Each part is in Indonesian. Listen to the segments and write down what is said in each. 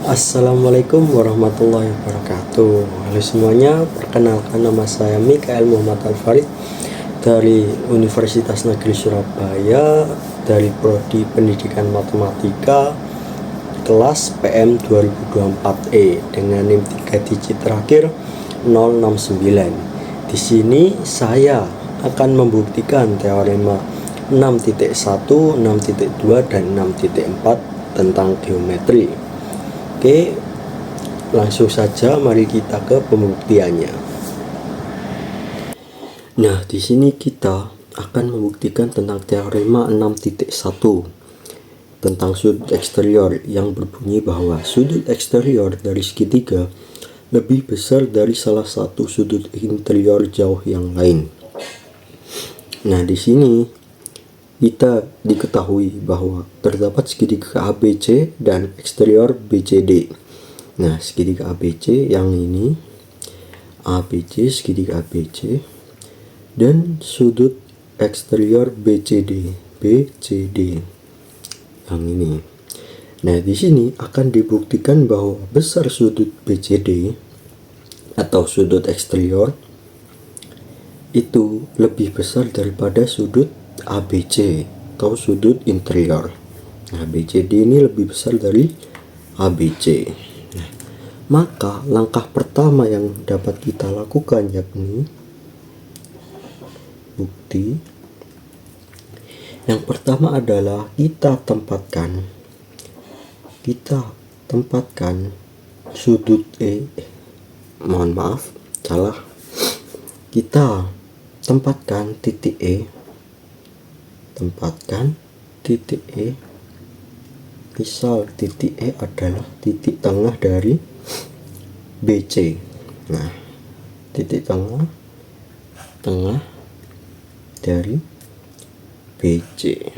Assalamualaikum warahmatullahi wabarakatuh. Halo semuanya, perkenalkan nama saya Mikael Muhammad Al-Farid dari Universitas Negeri Surabaya, dari Prodi Pendidikan Matematika kelas PM 2024E dengan NIM 3 digit terakhir 069. Di sini saya akan membuktikan teorema 6.1, 6.2 dan 6.4 tentang geometri. Oke, langsung saja mari kita ke pembuktiannya. Nah, di sini kita akan membuktikan tentang teorema 6.1 tentang sudut eksterior yang berbunyi bahwa sudut eksterior dari segitiga lebih besar dari salah satu sudut interior jauh yang lain. Nah, di sini kita diketahui bahwa terdapat segitiga ABC dan eksterior BCD. Nah, segitiga ABC yang ini ABC, segitiga ABC, dan sudut eksterior BCD yang ini. Nah, di sini akan dibuktikan bahwa besar sudut BCD atau sudut eksterior itu lebih besar daripada sudut ABC atau sudut interior. Nah, BCD ini lebih besar dari ABC. Nah, maka langkah pertama yang dapat kita lakukan yakni bukti. Yang pertama adalah kita tempatkan sudut kita tempatkan titik E, misal titik E adalah titik tengah dari BC. Nah, titik tengah dari BC.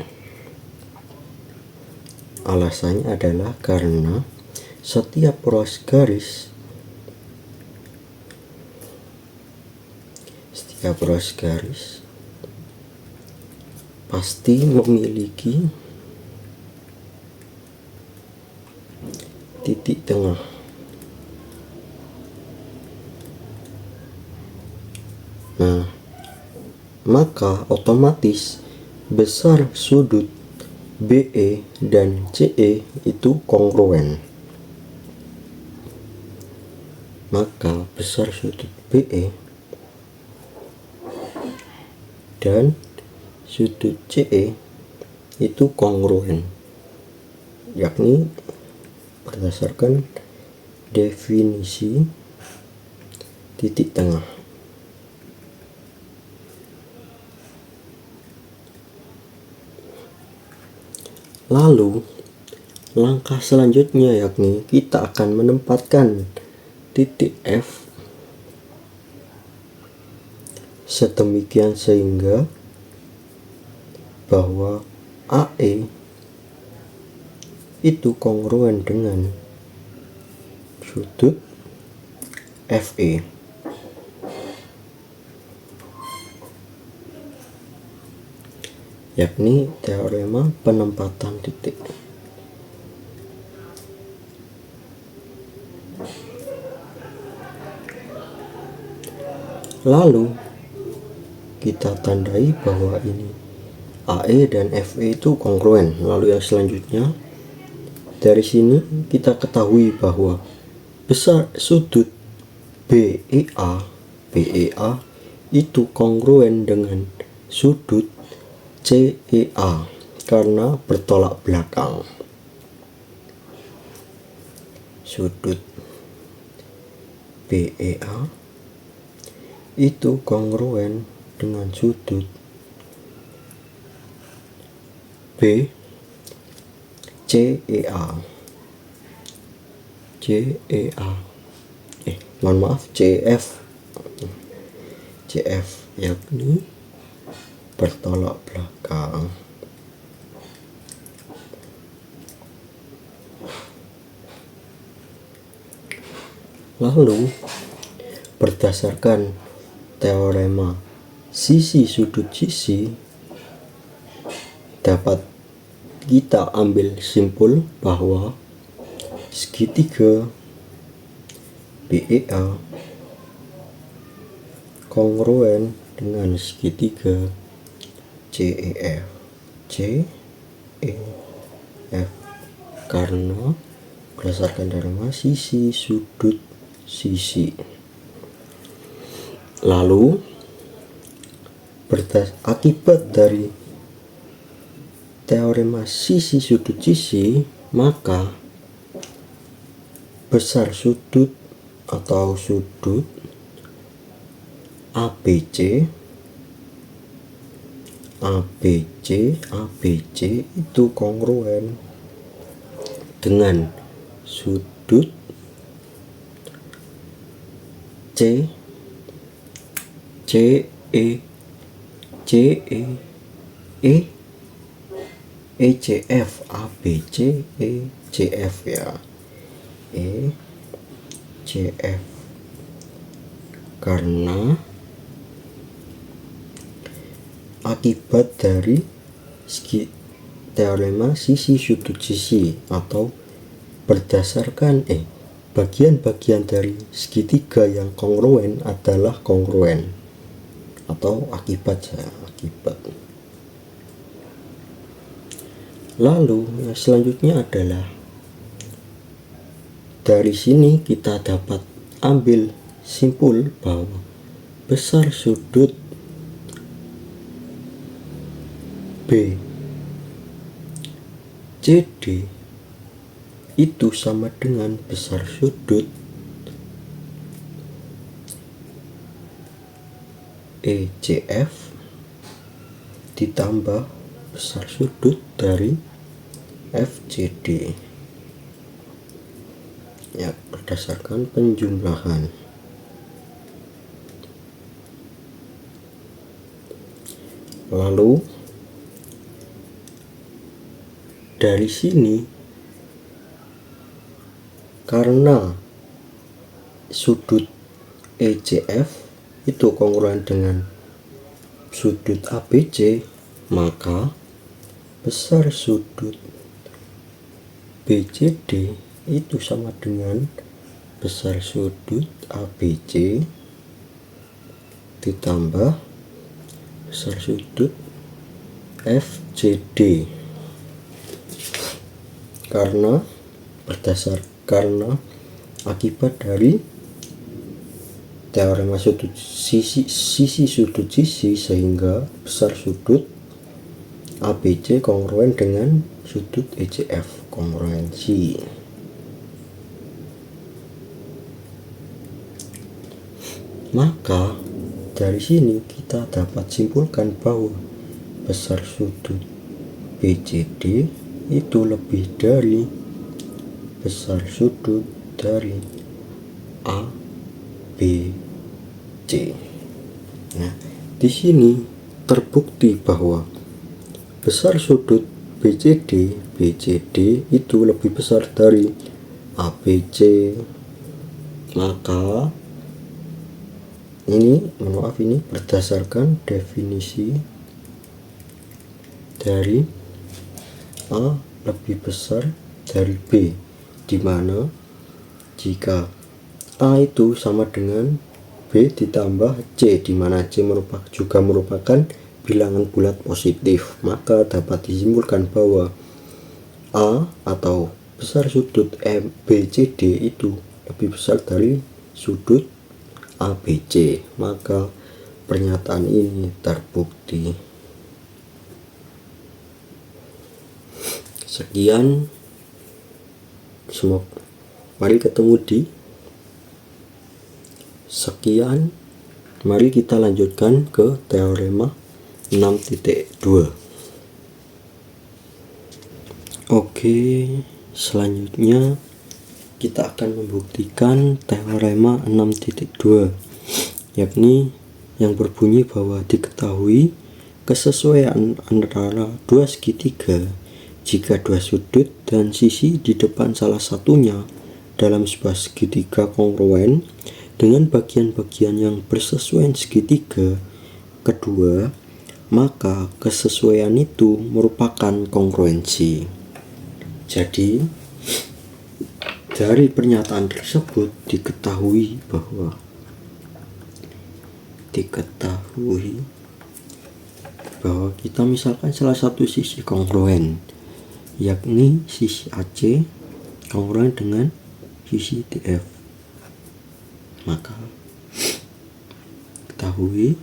Alasannya adalah karena setiap ruas garis pasti memiliki titik tengah. Nah, maka otomatis besar sudut BE dan CE itu kongruen. Maka besar sudut BE dan sudut CE itu kongruen, yakni berdasarkan definisi titik tengah. Lalu langkah selanjutnya yakni kita akan menempatkan titik F sedemikian sehingga bahwa AE itu kongruen dengan sudut FE. Yakni teorema penempatan titik. Lalu kita tandai bahwa ini AE dan FE itu kongruen. Lalu yang selanjutnya dari sini kita ketahui bahwa besar sudut BEA itu kongruen dengan sudut CEA karena bertolak belakang. Sudut BEA itu kongruen dengan sudut CEA CF yakni bertolak belakang. Lalu berdasarkan teorema sisi sudut sisi dapat kita ambil simpul bahwa segitiga BEA kongruen dengan segitiga CEF karena berdasarkan teorema sisi sudut sisi. Lalu akibat dari teorema sisi sudut sisi, maka besar sudut atau sudut ABC itu kongruen dengan sudut ECF ABC ECF ya, ECF karena akibat dari teorema sisi sudut sisi atau berdasarkan bagian-bagian dari segitiga yang kongruen adalah kongruen atau akibat. Lalu yang selanjutnya adalah dari sini kita dapat ambil simpul bahwa besar sudut BCD itu sama dengan besar sudut ECF ditambah besar sudut dari FCD ya, berdasarkan penjumlahan. Lalu dari sini karena sudut ECF itu kongruen dengan sudut ABC, maka besar sudut BCD itu sama dengan besar sudut ABC ditambah besar sudut FCD karena akibat dari teorema sisi sudut sisi, sehingga besar sudut ABC kongruen dengan sudut ECF, kongruensi. Maka dari sini kita dapat simpulkan bahwa besar sudut BCD itu lebih dari besar sudut dari ABC. Nah, di sini terbukti bahwa besar sudut BCD itu lebih besar dari ABC. Maka ini berdasarkan definisi dari A lebih besar dari B, di mana jika A itu sama dengan B ditambah C, di mana C juga merupakan bilangan bulat positif, maka dapat disimpulkan bahwa A atau besar sudut BCD itu lebih besar dari sudut ABC. Maka pernyataan ini terbukti. Sekian, semoga mari ketemu di sekian. Mari kita lanjutkan ke teorema 6.2. Oke, selanjutnya kita akan membuktikan teorema 6.2, yakni yang berbunyi bahwa diketahui kesesuaian antara dua segitiga jika dua sudut dan sisi di depan salah satunya dalam sebuah segitiga kongruen dengan bagian-bagian yang bersesuaian segitiga kedua, maka kesesuaian itu merupakan kongruensi. Jadi Dari pernyataan tersebut diketahui bahwa kita misalkan salah satu sisi kongruen, yakni sisi AC kongruen dengan sisi DF. Maka ketahui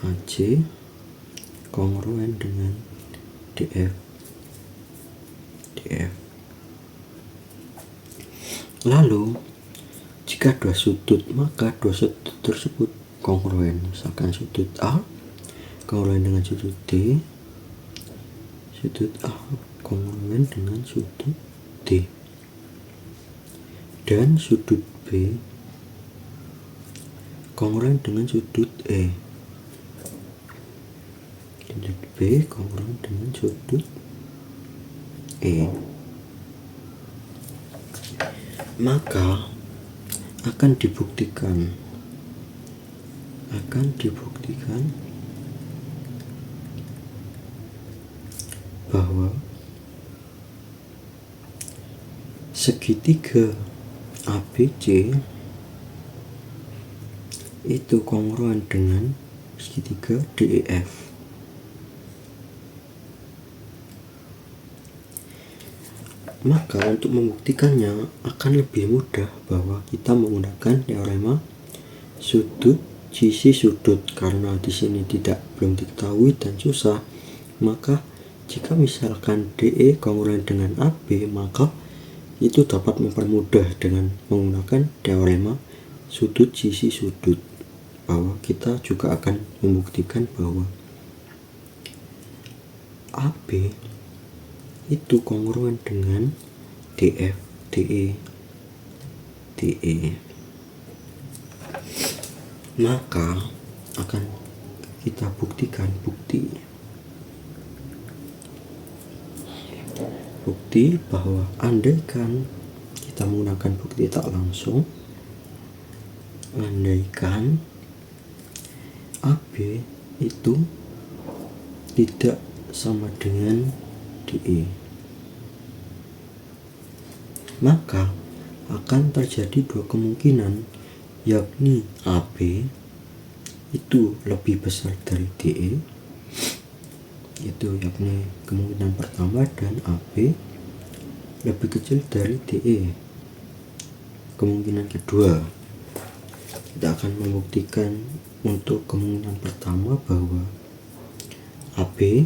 AC kongruen dengan DF. Lalu jika dua sudut, maka dua sudut tersebut kongruen. Misalkan sudut A kongruen dengan sudut D, sudut A kongruen dengan sudut D, dan sudut B kongruen dengan sudut E. Sudut B kongruen dengan sudut E. Maka akan dibuktikan bahwa segitiga ABC itu kongruen dengan segitiga DEF. Maka untuk membuktikannya akan lebih mudah bahwa kita menggunakan teorema sudut sisi sudut. Karena di sini belum diketahui dan susah, maka jika misalkan DE kongruen dengan AB, maka itu dapat mempermudah dengan menggunakan teorema sudut sisi sudut, bahwa kita juga akan membuktikan bahwa AB itu kongruen dengan DE. Maka akan kita buktikan bukti bahwa andaikan kita menggunakan bukti tak langsung, andaikan AB itu tidak sama dengan DE, maka akan terjadi dua kemungkinan, yakni AB itu lebih besar dari DE, itu yakni kemungkinan pertama, dan AB lebih kecil dari DE, kemungkinan kedua. Kita akan membuktikan untuk kemungkinan pertama bahwa AB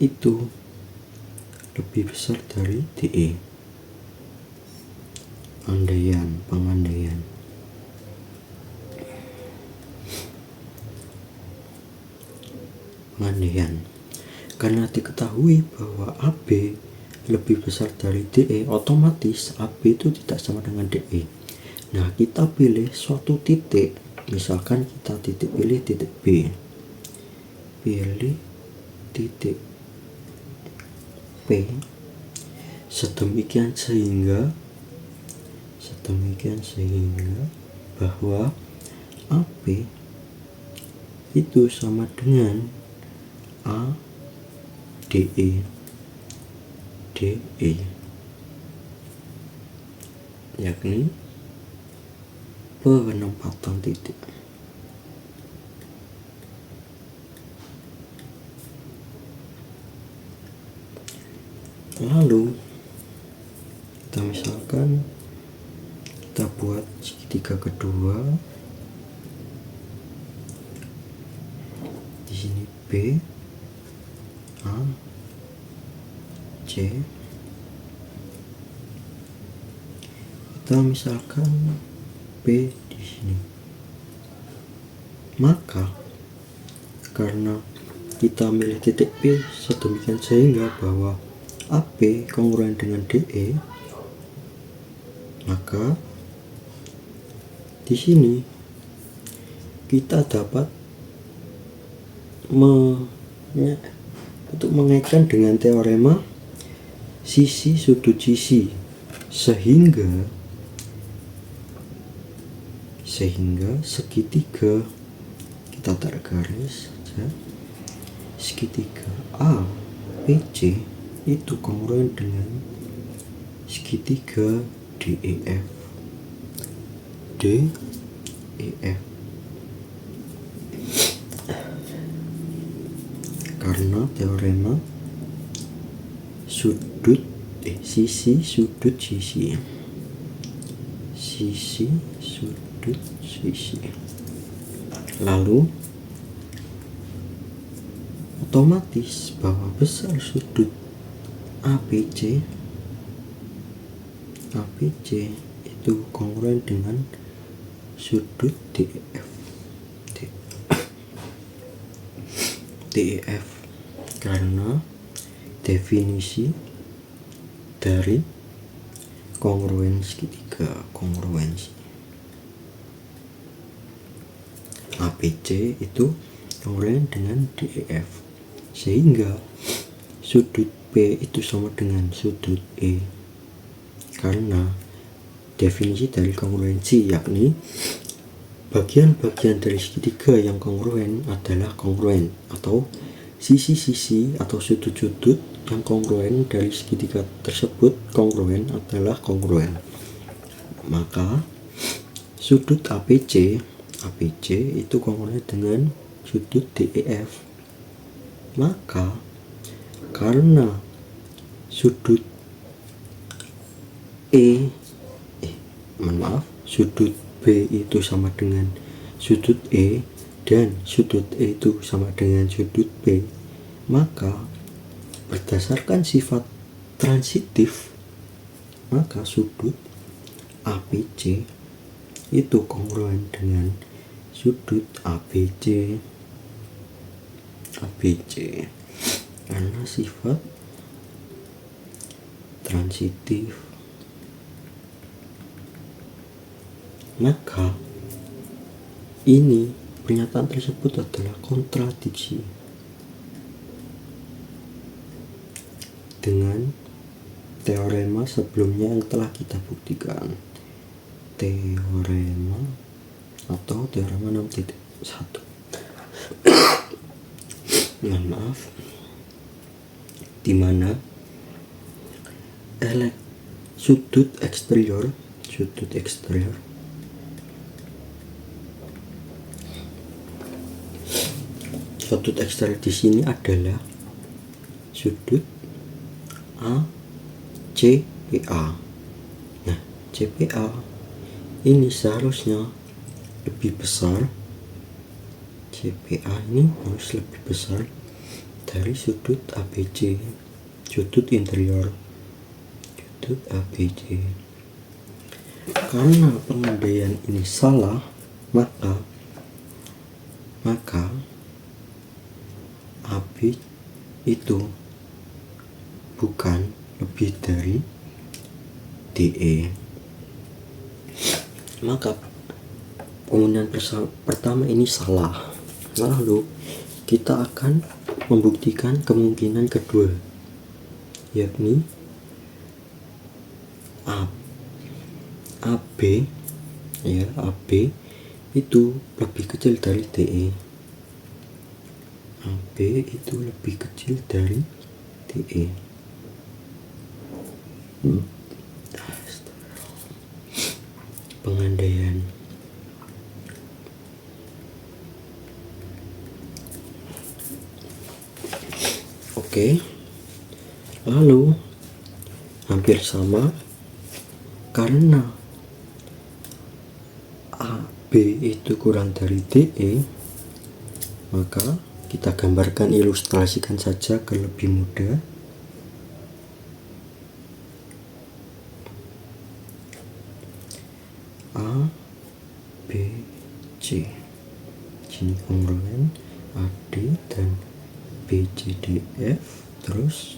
itu lebih besar dari DE. Pengandaian. Karena diketahui bahwa AB lebih besar dari DE, otomatis AB itu tidak sama dengan DE. Nah, kita pilih suatu titik, misalkan kita pilih titik B, pilih titik P, sedemikian sehingga bahwa AB itu sama dengan DE, yakni penempatan titik. Lalu kita misalkan kita buat segitiga kedua, di sini B, A, C. Kita misalkan B di sini. Maka karena kita milih titik P sedemikian sehingga bahwa AB kongruen dengan DE, maka di sini kita dapat untuk mengaitkan dengan teorema sisi sudut sisi, sehingga segitiga, kita tarik garis saja, segitiga ABC itu kongruen dengan segitiga DEF. DEF karena teorema sisi sudut sisi. Lalu otomatis bahwa besar sudut ABC itu kongruen dengan sudut DEF karena definisi dari kongruensi segitiga. Kongruensi ABC itu kongruen dengan DEF, sehingga sudut P itu sama dengan sudut E karena definisi dari kongruensi, yakni bagian-bagian dari segitiga yang kongruen adalah kongruen, atau sisi-sisi atau sudut-sudut yang kongruen dari segitiga tersebut kongruen adalah kongruen. Maka sudut ABC itu kongruen dengan sudut DEF. Maka karena sudut sudut B itu sama dengan sudut E dan sudut E itu sama dengan sudut B, maka berdasarkan sifat transitif, maka sudut ABC itu kongruen dengan sudut ABC karena sifat transitif. Maka ini pernyataan tersebut adalah kontradiksi dengan teorema sebelumnya yang telah kita buktikan. Teorema 6.1. Di mana sudut eksterior di sini adalah sudut CPA. Nah, CPA ini seharusnya lebih besar. CPA ini harus lebih besar dari sudut ABC, sudut interior, sudut ABC. Karena pengandaian ini salah, maka AB itu bukan lebih dari DE. Maka penggunaan pertama ini salah. Lalu kita akan membuktikan kemungkinan kedua, yakni AB itu lebih kecil dari DE. AB itu lebih kecil dari DE. Pengandaian. Oke. Lalu hampir sama karena AB itu kurang dari DE, maka kita gambarkan, ilustrasikan saja agar lebih mudah. A, B, C. Sini kongruen AD dan B, C, D, F, terus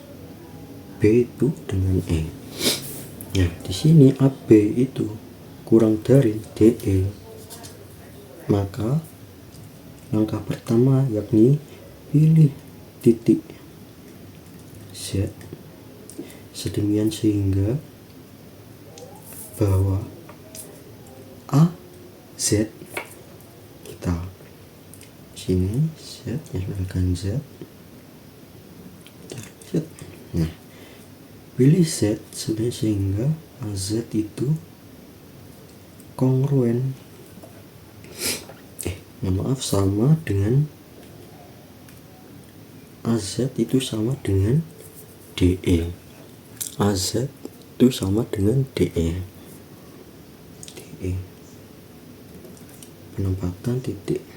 B itu dengan E. Nah, di sini AB itu kurang dari DE, maka langkah pertama yakni pilih titik Z sedemikian sehingga bahwa AZ, kita sini Z, misalkan Z. Nah, pilih Z sehingga AZ itu kongruen sama dengan AZ itu sama dengan DE. AZ itu sama dengan DE. Penempatan titik.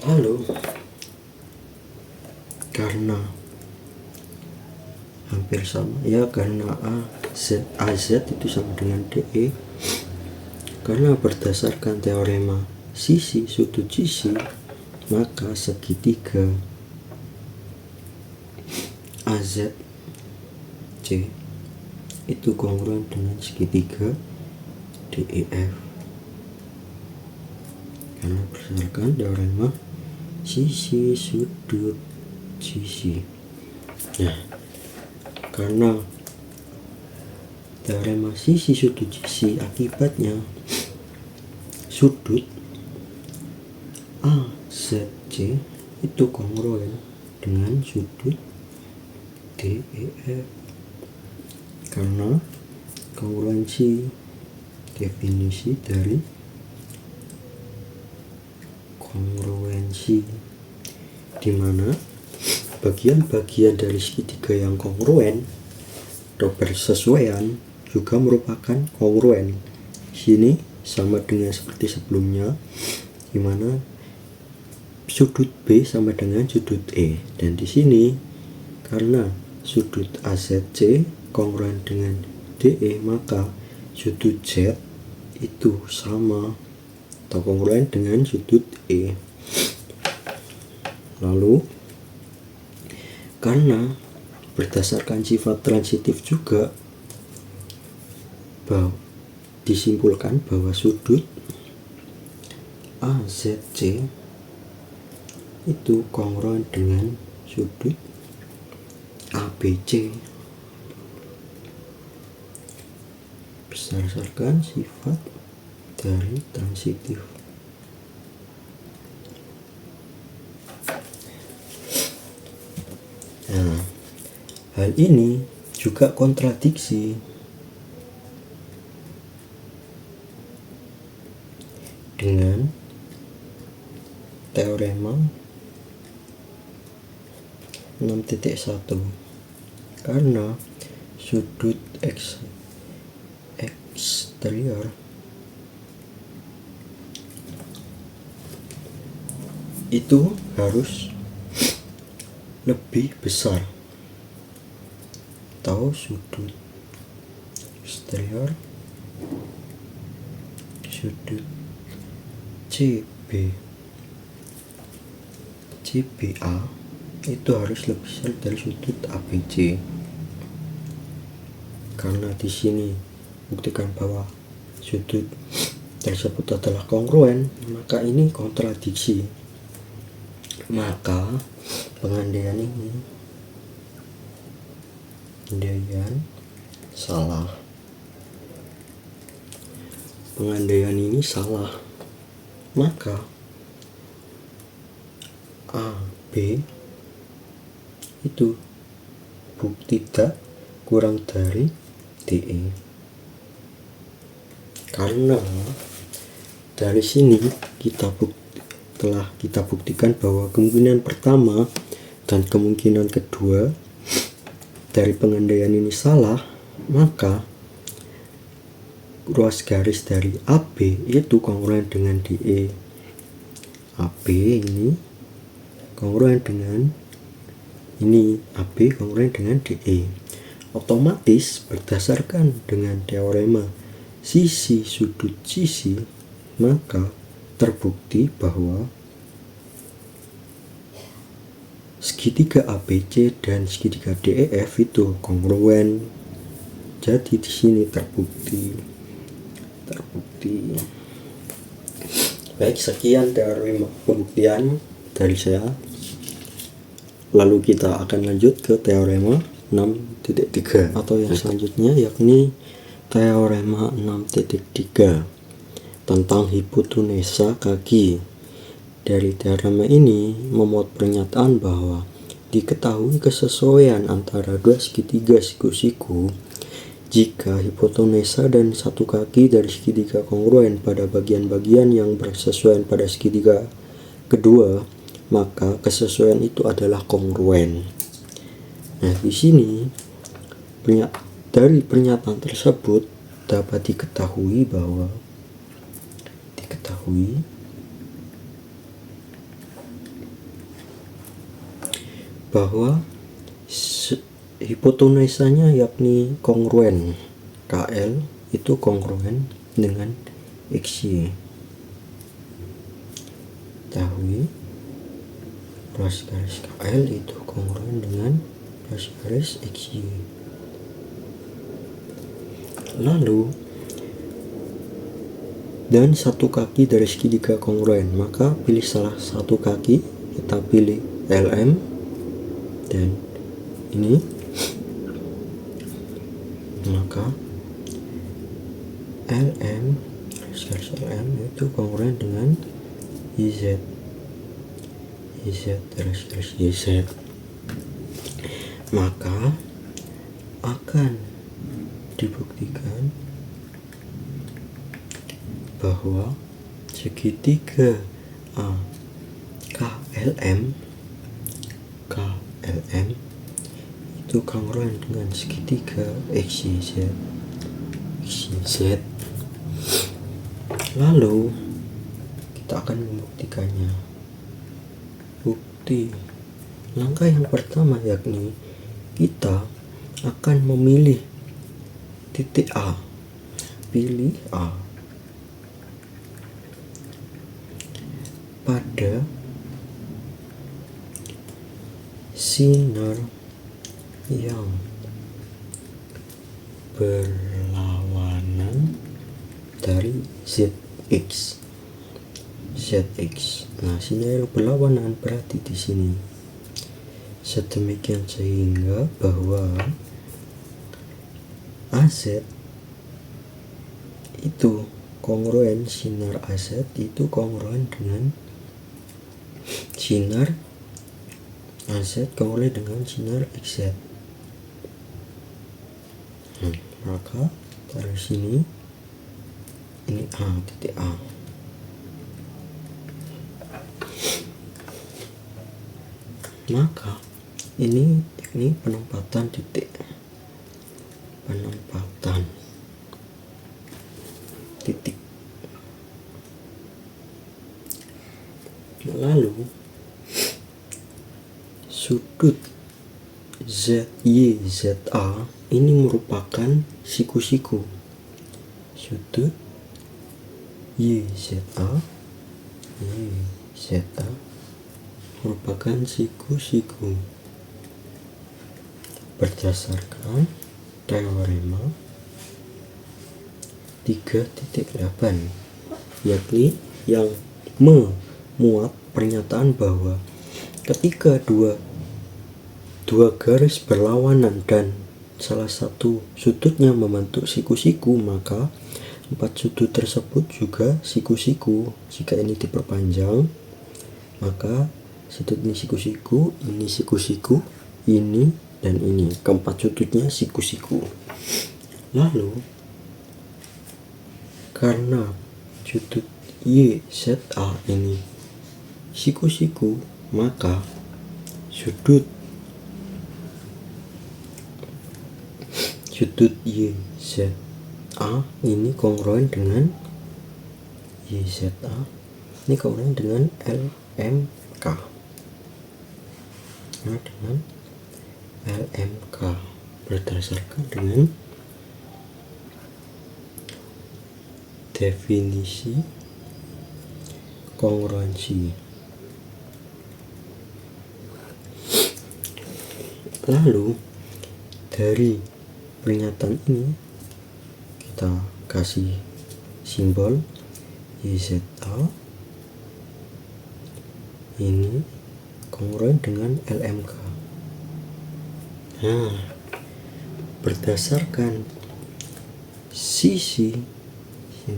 Lalu karena hampir sama ya, karena AZ itu sama dengan DE, karena berdasarkan teorema sisi sudut sisi, maka segitiga AZC itu kongruen dengan segitiga DEF, karena berdasarkan teorema sisi sudut sisi. Nah, karena teorema sisi sudut sisi, akibatnya sudut AZC itu kongruen dengan sudut DEF, karena kongruensi definisi dari kongruensi, di mana bagian-bagian dari segitiga yang kongruen atau bersesuaian juga merupakan kongruen. Sini sama dengan seperti sebelumnya, di mana sudut B sama dengan sudut E, dan di sini karena sudut AZC kongruen dengan DE, maka sudut Z itu sama atau kongruen dengan sudut E. Lalu karena berdasarkan sifat transitif juga, disimpulkan bahwa sudut AZC itu kongruen dengan sudut ABC berdasarkan sifat dari transitif. Nah, hal ini juga kontradiksi dengan teorema 6.1, karena sudut eksterior itu harus lebih besar, atau sudut eksterior, sudut CBA itu harus lebih besar dari sudut ABC. Karena di sini buktikan bahwa sudut tersebut adalah kongruen, maka ini kontradiksi. Maka pengandaian ini salah. Pengandaian ini salah. Maka AB itu tidak kurang dari DE. Karena dari sini telah kita buktikan bahwa kemungkinan pertama dan kemungkinan kedua dari pengandaian ini salah, maka ruas garis dari AB itu kongruen dengan DE. AB ini kongruen dengan ini, AB kongruen dengan DE. Otomatis berdasarkan dengan teorema sisi sudut sisi, maka terbukti bahwa segitiga ABC dan segitiga DEF itu kongruen. Jadi di sini terbukti. Baik, sekian teorema pembuktian dari saya. Lalu kita akan lanjut ke teorema 6.3 atau yang selanjutnya, yakni teorema 6.3 tentang hipotenuse kaki Dari teorema ini memuat pernyataan bahwa diketahui kesesuaian antara dua segitiga siku-siku jika hipotenuse dan satu kaki dari segitiga kongruen pada bagian-bagian yang bersesuaian pada segitiga kedua, maka kesesuaian itu adalah kongruen. Nah, di sini dari pernyataan tersebut dapat diketahui bahwa hipotenusanya yakni kongruen. KL itu kongruen dengan XY. Ketahui plus garis KL itu kongruen dengan plus garis XY. Lalu dan satu kaki dari segitiga kongruen, maka pilih salah satu kaki, kita pilih LM dan ini, maka LM garis LM itu kongruen dengan YZ garis YZ, maka akan dibuktikan bahwa segitiga KLM itu kongruen dengan segitiga XYZ. Lalu kita akan membuktikannya. Bukti langkah yang pertama yakni kita akan memilih titik A. Pilih A pada sinar yang berlawanan dari ZX. Nah, sinar berlawanan berarti di sini. Sedemikian sehingga bahwa AZ itu kongruen, sinar AZ itu kongruen dengan sinar AZ kongruen dengan sinar XZ. Maka dari sini ini A, titik A. Maka ini penempatan titik, lalu sudut ZY ZA ini merupakan siku-siku. Sudut YZA merupakan siku-siku berdasarkan teorema 3.8, yakni yang memuat pernyataan bahwa ketika dua garis berlawanan dan salah satu sudutnya membentuk siku-siku, maka 4 sudut tersebut juga siku-siku. Jika ini diperpanjang, maka sudut ini siku-siku, ini dan ini. Keempat sudutnya siku-siku. Lalu karena sudut YZA ini siku-siku, maka sudut YZA ini kongruen dengan YZA, ini kongruen dengan LMK. Nah, dengan LMK berdasarkan dengan definisi kongruensi. Lalu dari pernyataan ini kita kasih simbol YZA ini kongruen dengan LMK. Nah, berdasarkan sisi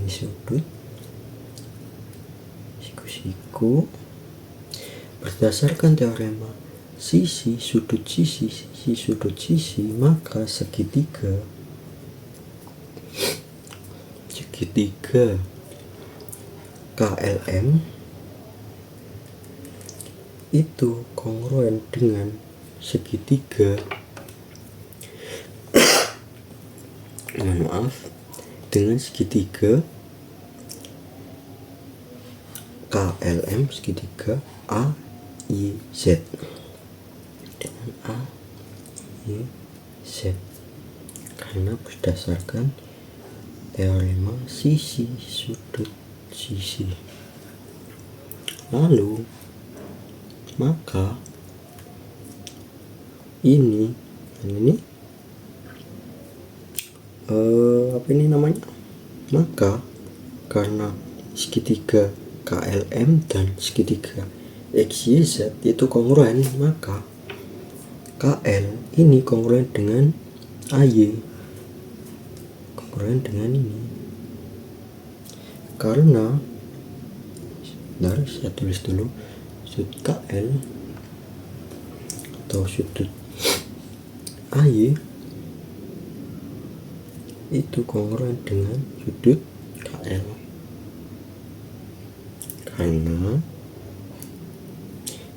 sudut siku-siku Berdasarkan teorema sisi sudut sisi, maka segitiga KLM itu kongruen dengan segitiga KLM segitiga AIZ dengan AIZ, karena berdasarkan teorema sisi sudut sisi. Lalu maka ini maka karena segitiga KLM dan segitiga XYZ itu kongruen, maka KL ini kongruen dengan AY, kongruen dengan ini. Karena saya tulis dulu, sudut KL atau sudut AY itu kongruen dengan sudut KL, karena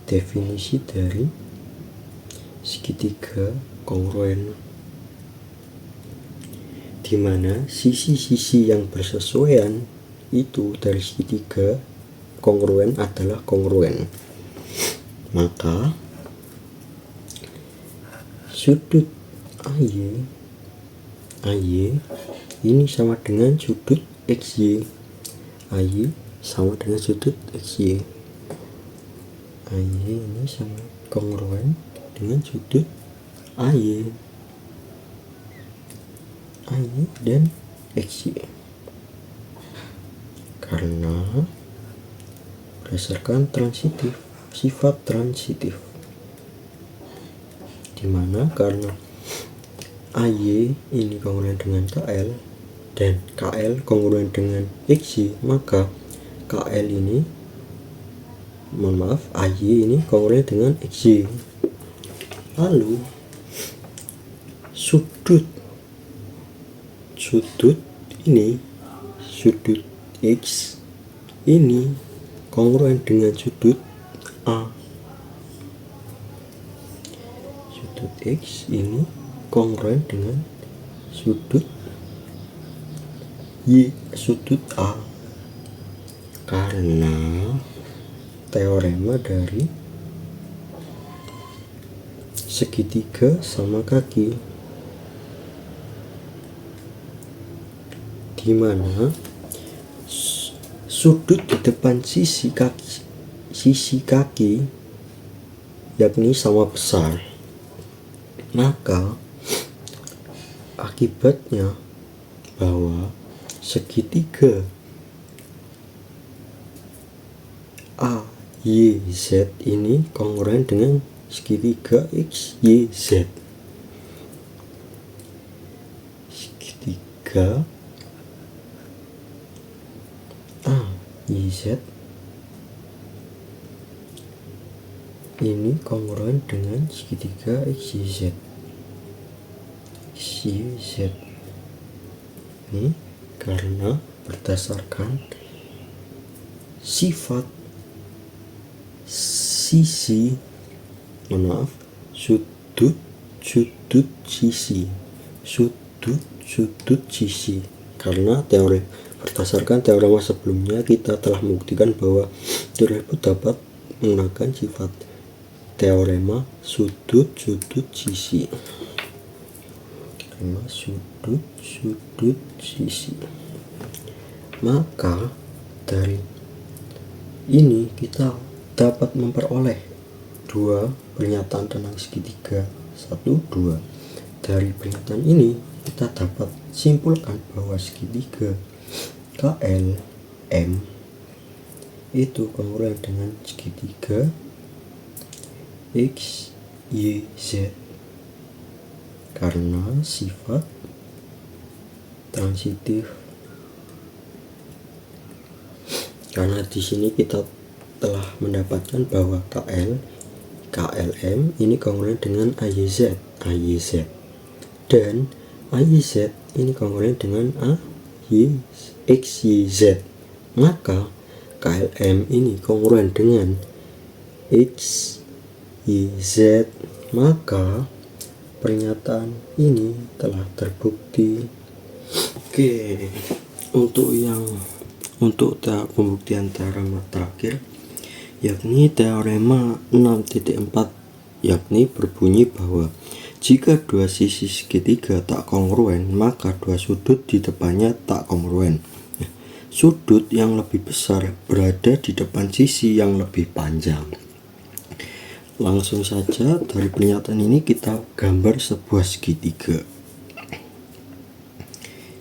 definisi dari segitiga kongruen, di mana sisi-sisi yang bersesuaian itu dari segitiga kongruen adalah kongruen. Maka sudut AY ini sama dengan sudut XY, AY sama dengan sudut XY, AY ini sama kongruen dengan sudut AY dan XY, karena berdasarkan sifat transitif, dimana karena AY ini kongruen dengan KL dan KL kongruen dengan XY, maka KL ini AY ini kongruen dengan XY. Lalu sudut ini, sudut X ini kongruen dengan sudut A. Sudut X ini kongruen dengan sudut Y, sudut A, karena teorema dari segitiga sama kaki, di mana sudut di depan sisi kaki yakni sama besar, maka akibatnya bahwa segitiga AYZ ini kongruen dengan segitiga XYZ. Segitiga AYZ ini kongruen dengan segitiga XYZ. Ini karena berdasarkan sifat sudut sisi, karena berdasarkan teorema sebelumnya kita telah membuktikan bahwa teori dapat menggunakan sifat teorema sudut sisi, karena sudut sisi. Maka dari ini kita dapat memperoleh dua pernyataan tentang segitiga. 1, 2. Dari pernyataan ini kita dapat simpulkan bahwa segitiga KLM itu kongruen dengan segitiga XYZ karena sifat transitif. Karena di sini kita telah mendapatkan bahwa KLM ini kongruen dengan AYZ, dan AYZ ini kongruen dengan XYZ. Maka KLM ini kongruen dengan XYZ. Maka pernyataan ini telah terbukti. Oke, untuk pembuktian teorema terakhir, yakni teorema 6.4, yakni berbunyi bahwa jika dua sisi segitiga tak kongruen, maka dua sudut di depannya tak kongruen. Sudut yang lebih besar berada di depan sisi yang lebih panjang. Langsung saja dari pernyataan ini kita gambar sebuah segitiga.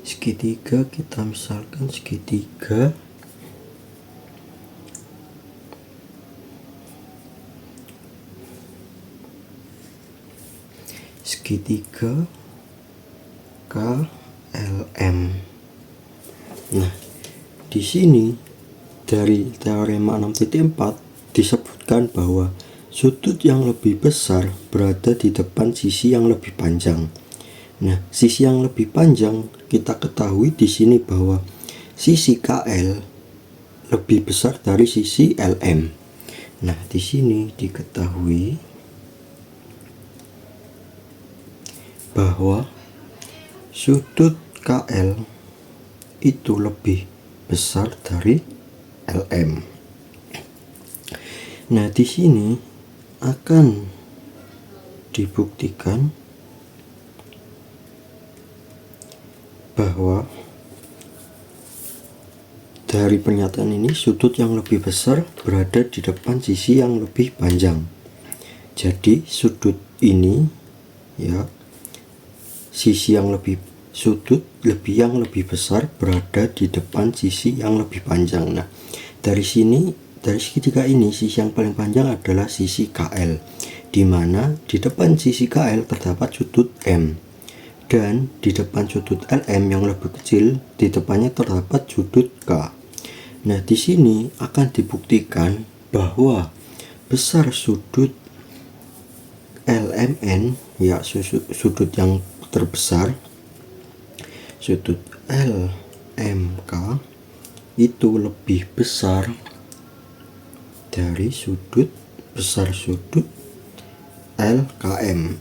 Segitiga kita misalkan segitiga KLM. Nah, di sini dari teorema 6.4 disebutkan bahwa sudut yang lebih besar berada di depan sisi yang lebih panjang. Nah, sisi yang lebih panjang kita ketahui di sini bahwa sisi KL lebih besar dari sisi LM. Nah, di sini diketahui bahwa sudut KL itu lebih besar dari LM. Nah, di sini akan dibuktikan bahwa dari pernyataan ini sudut yang lebih besar berada di depan sisi yang lebih panjang. Jadi sudut ini sudut yang lebih besar berada di depan sisi yang lebih panjang. Nah, dari segitiga ini sisi yang paling panjang adalah sisi KL, di mana di depan sisi KL terdapat sudut M, dan di depan sudut LM yang lebih kecil di depannya terdapat sudut K. Nah, di sini akan dibuktikan bahwa besar sudut LMN, sudut yang terbesar, sudut LMK itu lebih besar dari besar sudut LKM.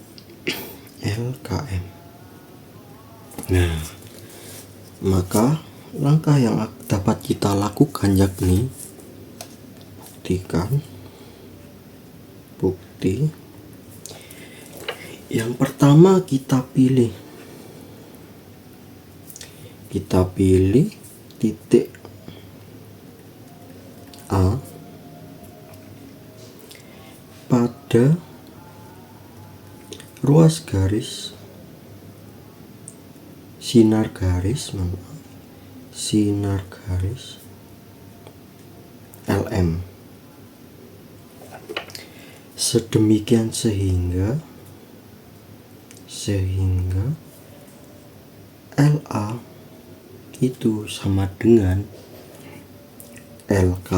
Nah, maka langkah yang dapat kita lakukan yakni bukti. Yang pertama kita pilih titik A pada ruas garis sinar garis LM, sedemikian sehingga LA itu sama dengan LK,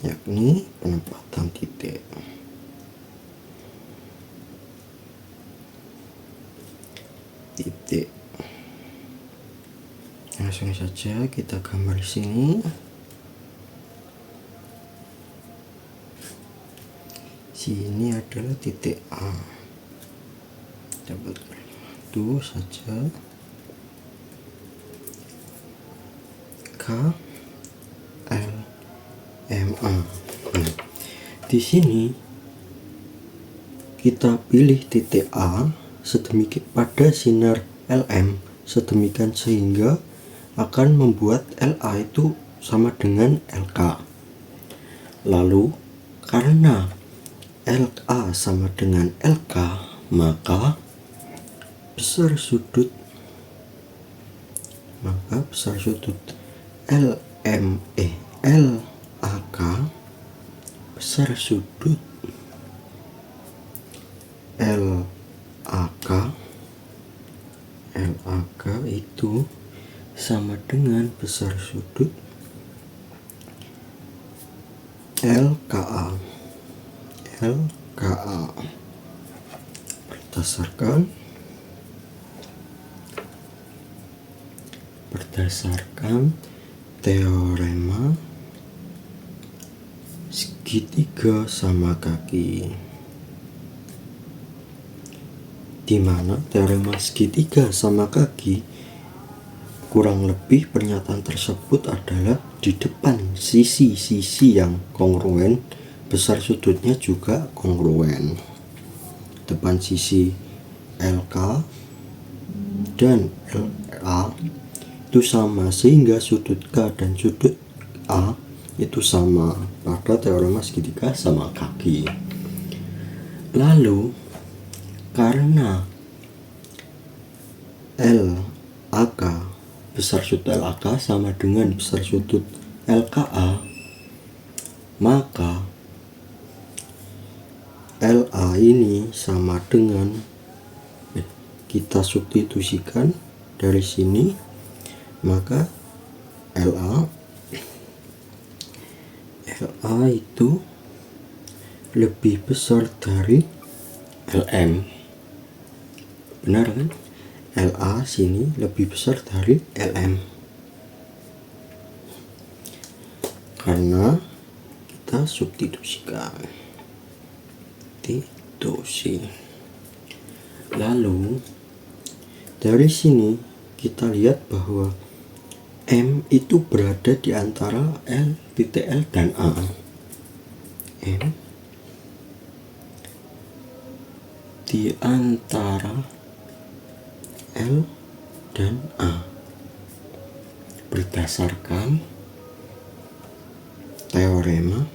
yakni penempatan titik. Langsung saja kita gambar sini. Sini adalah titik A. Dapat itu saja KLMA. Di sini kita pilih titik A sedemikian pada sinar LM, sedemikian sehingga akan membuat LA itu sama dengan LK. Lalu karena LA sama dengan LK, maka besar sudut LAK besar sudut LAK itu sama dengan besar sudut LKA berdasarkan teorema segitiga sama kaki, di mana teorema segitiga sama kaki kurang lebih pernyataan tersebut adalah di depan sisi-sisi yang kongruen, besar sudutnya juga kongruen. Depan sisi LK dan LA itu sama, sehingga sudut K dan sudut A itu sama pada teorema segitiga sama kaki. Lalu karena LAK, besar sudut LAK sama dengan besar sudut LKA, maka LA ini sama dengan, kita substitusikan dari sini, maka LA itu lebih besar dari LM. Benar kan? LA sini lebih besar dari LM karena kita substitusikan. Lalu dari sini kita lihat bahwa M itu berada di antara L dan A. M di antara L dan A berdasarkan teorema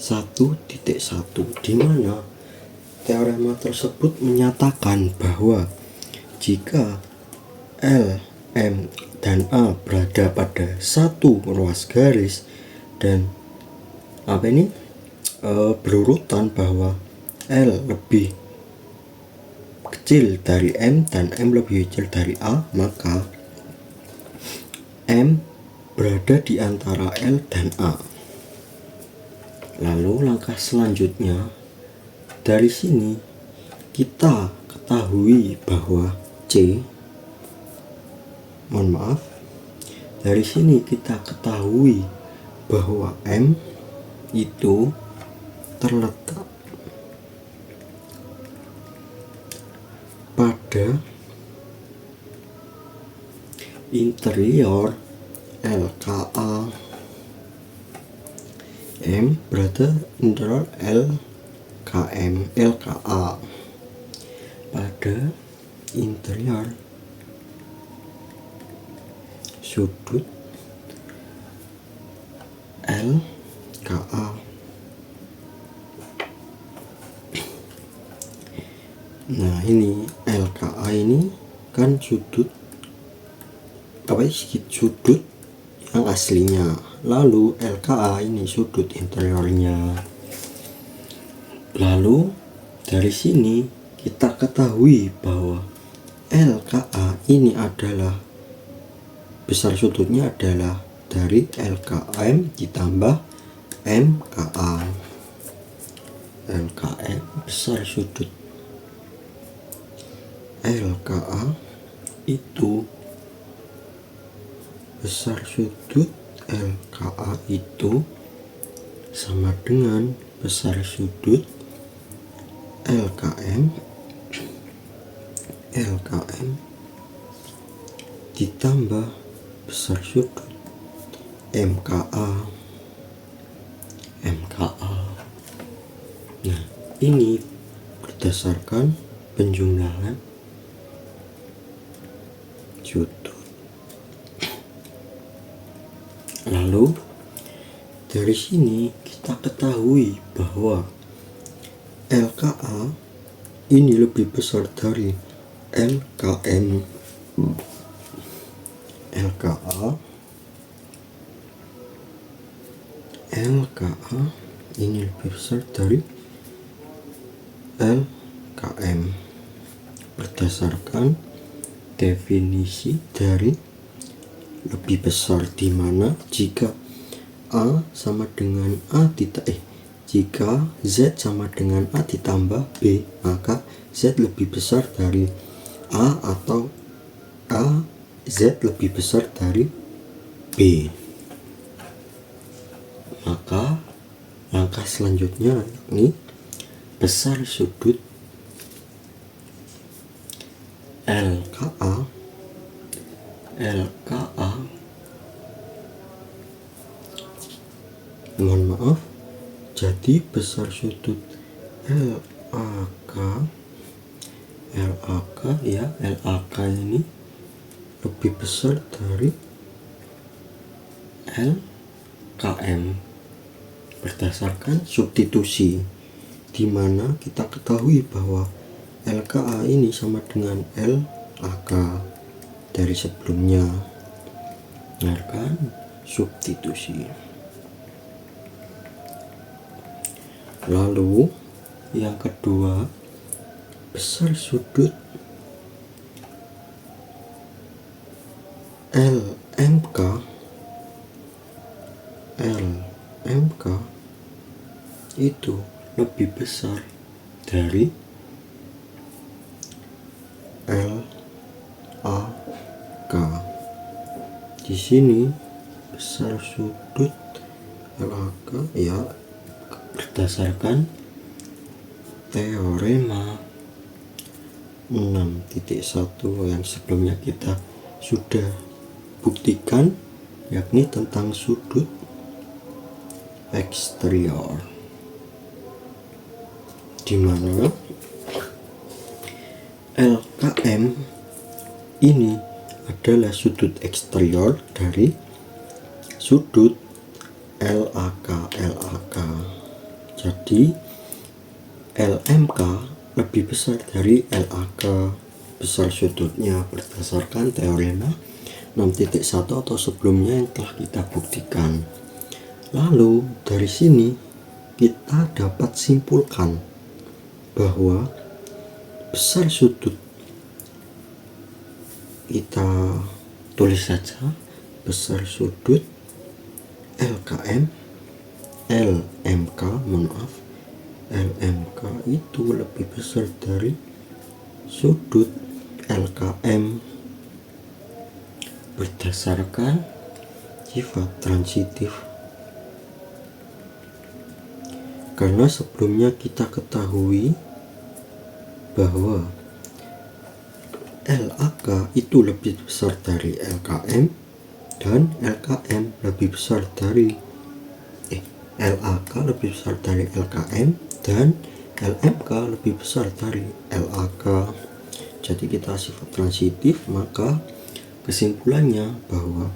1.1, di mana teorema tersebut menyatakan bahwa jika L, M, dan A berada pada satu ruas garis dan berurutan, bahwa L lebih kecil dari M dan M lebih kecil dari A, maka M berada di antara L dan A. Lalu langkah selanjutnya, dari sini kita ketahui bahwa dari sini kita ketahui bahwa M itu terletak pada interior LKA. M berada interior LKA pada interior sudut LKA. Nah, ini LKA ini kan sudut yang aslinya. Lalu LKA ini sudut interiornya. Lalu dari sini kita ketahui bahwa LKA ini adalah besar sudutnya adalah dari LKM ditambah MKA. LKM besar sudut LKA itu besar sudut LKA itu sama dengan besar sudut LKM ditambah besar sudut MKA. Nah, ini berdasarkan penjumlahan sudut. Lalu dari sini kita ketahui bahwa LKA ini lebih besar dari LKM. LKA ini lebih besar dari LKM berdasarkan definisi dari lebih besar, di mana jika A sama dengan A titik E. Jika Z sama dengan A ditambah B, maka Z lebih besar dari A atau Z lebih besar dari B. Maka langkah selanjutnya yakni besar sudut LKA mohon maaf, jadi besar sudut LAK ini lebih besar dari LKM berdasarkan substitusi, di mana kita ketahui bahwa LKA ini sama dengan LAK dari sebelumnya. Dengarkan substitusi. Lalu yang kedua, besar sudut LMK itu lebih besar dari LAK. Di sini besar sudut LAK ya berdasarkan teorema 6.1 yang sebelumnya kita sudah buktikan, yakni tentang sudut eksterior, di mana LKM ini adalah sudut eksterior dari sudut LAK. Jadi LMK lebih besar dari LAK besar sudutnya berdasarkan teorema 6.1 atau sebelumnya yang telah kita buktikan. Lalu dari sini kita dapat simpulkan bahwa besar sudut, kita tulis saja besar sudut LMK itu lebih besar dari sudut LKM berdasarkan sifat transitif, karena sebelumnya kita ketahui bahwa LAK itu lebih besar dari LKM dan LKM lebih besar dari LAK lebih besar dari LKM dan LMK lebih besar dari LAK. Jadi kita sifat transitif, maka kesimpulannya bahwa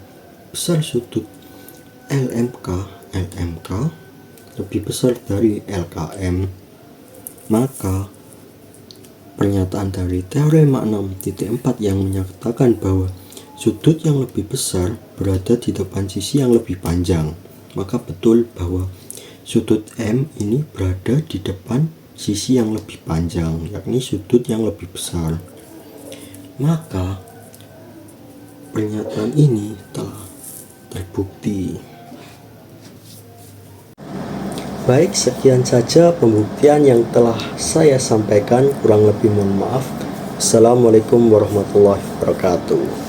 besar sudut LMK lebih besar dari LKM. Maka pernyataan dari teorema 6.4 yang menyatakan bahwa sudut yang lebih besar berada di depan sisi yang lebih panjang, maka betul bahwa sudut M ini berada di depan sisi yang lebih panjang, yakni sudut yang lebih besar. Maka pernyataan ini telah terbukti. Baik, sekian saja pembuktian yang telah saya sampaikan, kurang lebih mohon maaf. Assalamualaikum warahmatullahi wabarakatuh.